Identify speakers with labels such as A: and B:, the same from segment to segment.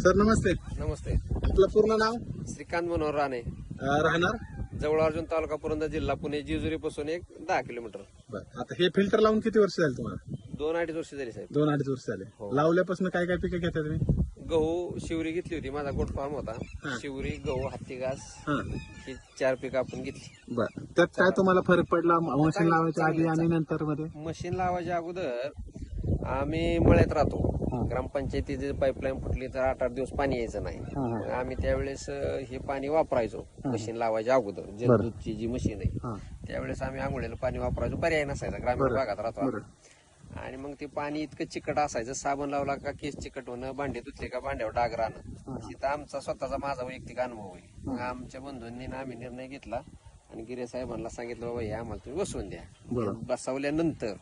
A: Sir नमस्ते.
B: नमस्ते.
A: आपलं पूर्ण नाव?
B: श्रीकांत मनोहर राणे,
A: राहणार
B: जवळ अर्जुन तालुका पुरंदर जिल्हा पुणे, जेजुरी पासून एक 10 किलोमीटर.
A: बरं. आता हे फिल्टर लावून किती वर्ष झाले तुम्हाला?
B: 2-2.5 वर्ष झाली साहेब.
A: 2-2.5 वर्ष झाले.
B: हो.
A: लावल्यापासून काय काय पिकं घेता तुम्ही?
B: गहू शिवरी घेतली होती, माझा गोट फार्म होता.
A: हा.
B: शिवरी, गहू, हत्ती घास
A: हा.
B: ही 4 पिकं आपण घेतली.
A: बरं. त्यात काय तुम्हाला फरक पडला मशीन लावायच्या आधी आणि नंतर मध्ये?
B: मशीन लावायच्या अगोदर आम्ही मळ्यात राहतो.
A: हा.
B: ग्रामपंचायतीची पाईपलाईन फुटली तर 8-8 दिवस पाणी यायचं नाही.
A: हा, हा.
B: मग आम्ही त्यावेळेस हे पाणी वापरायचो. मशीन लावायच्या अगोदर जलदूतची जी मशीन आहे
A: हा.
B: त्यावेळेस आम्ही आंघोळीला पाणी वापरायचो. पर्याय नसायचा, ग्रामीण भागात राहतो आम्ही.
A: बरं.
B: आणि मग ते पाणी इतकं चिकट असायचं, साबण लावला का केस चिकट होणं, भांडे धुतले का भांड्यावर डाग राहणं. तिथं आमचा स्वतःचा माझा वैयक्तिक अनुभव आहे. मग आमच्या बंधूंनी ना आम्ही निर्णय घेतला आणि गिरे साहेबांना सांगितलं, बाबा हे आम्हाला तुम्ही बसवून द्या.
A: बरं.
B: बसवल्यानंतर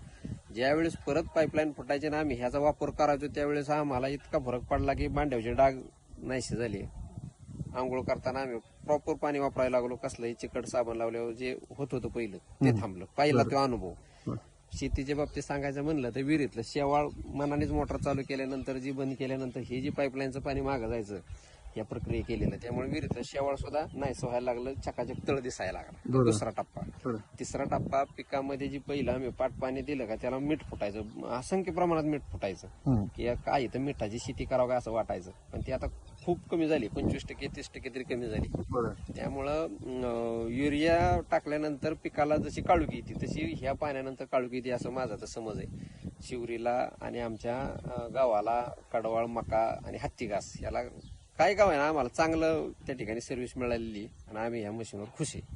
B: ज्यावेळेस परत पाईपलाईन फुटायची ना आम्ही ह्याचा वापर करायचो, त्यावेळेस आम्हाला इतका फरक पडला की भांड्यावरचे डाग नाहीसे झाले. आंघोळ करताना आम्ही प्रॉपर पाणी वापरायला लागलो. कसलंही चिकट साबण लावल्यावर जे होत होतं पहिलं ते थांबलं. पहिला तो अनुभव. शेतीच्या बाबतीत सांगायचं म्हणलं तर विहिरीतलं शेवाळ मनानेच मोटर चालू केल्यानंतर, जी बंद केल्यानंतर हे जी पाईपलाईनचं पाणी मागं जायचं या प्रक्रिया केलेलं, त्यामुळे विहिरीतलं शेवाळ सुद्धा नाहीसं व्हायला लागलं, चकाचक तळ दिसायला लागला. दुसरा टप्पा. तिसरा टप्पा, पिकामध्ये जी पहिलं आम्ही पाट पाणी दिलं का त्याला मीठ फुटायचं, असंख्य प्रमाणात मीठ फुटायचं की काय तर मिठाची शेती करावं का असं वाटायचं. पण ती आता खूप कमी झाली, 25% 30% तरी कमी झाली. त्यामुळं युरिया टाकल्यानंतर पिकाला जशी काळुकी येते तशी ह्या पाण्यानंतर काळुकी येते असं माझा तर समज आहे. शिवरीला आणि आमच्या गावाला कडवाळ, मका आणि हत्ती घास याला काय गाव आहे ना आम्हाला चांगलं त्या ठिकाणी सर्व्हिस मिळालेली आणि आम्ही ह्या मशीनवर खुश आहे.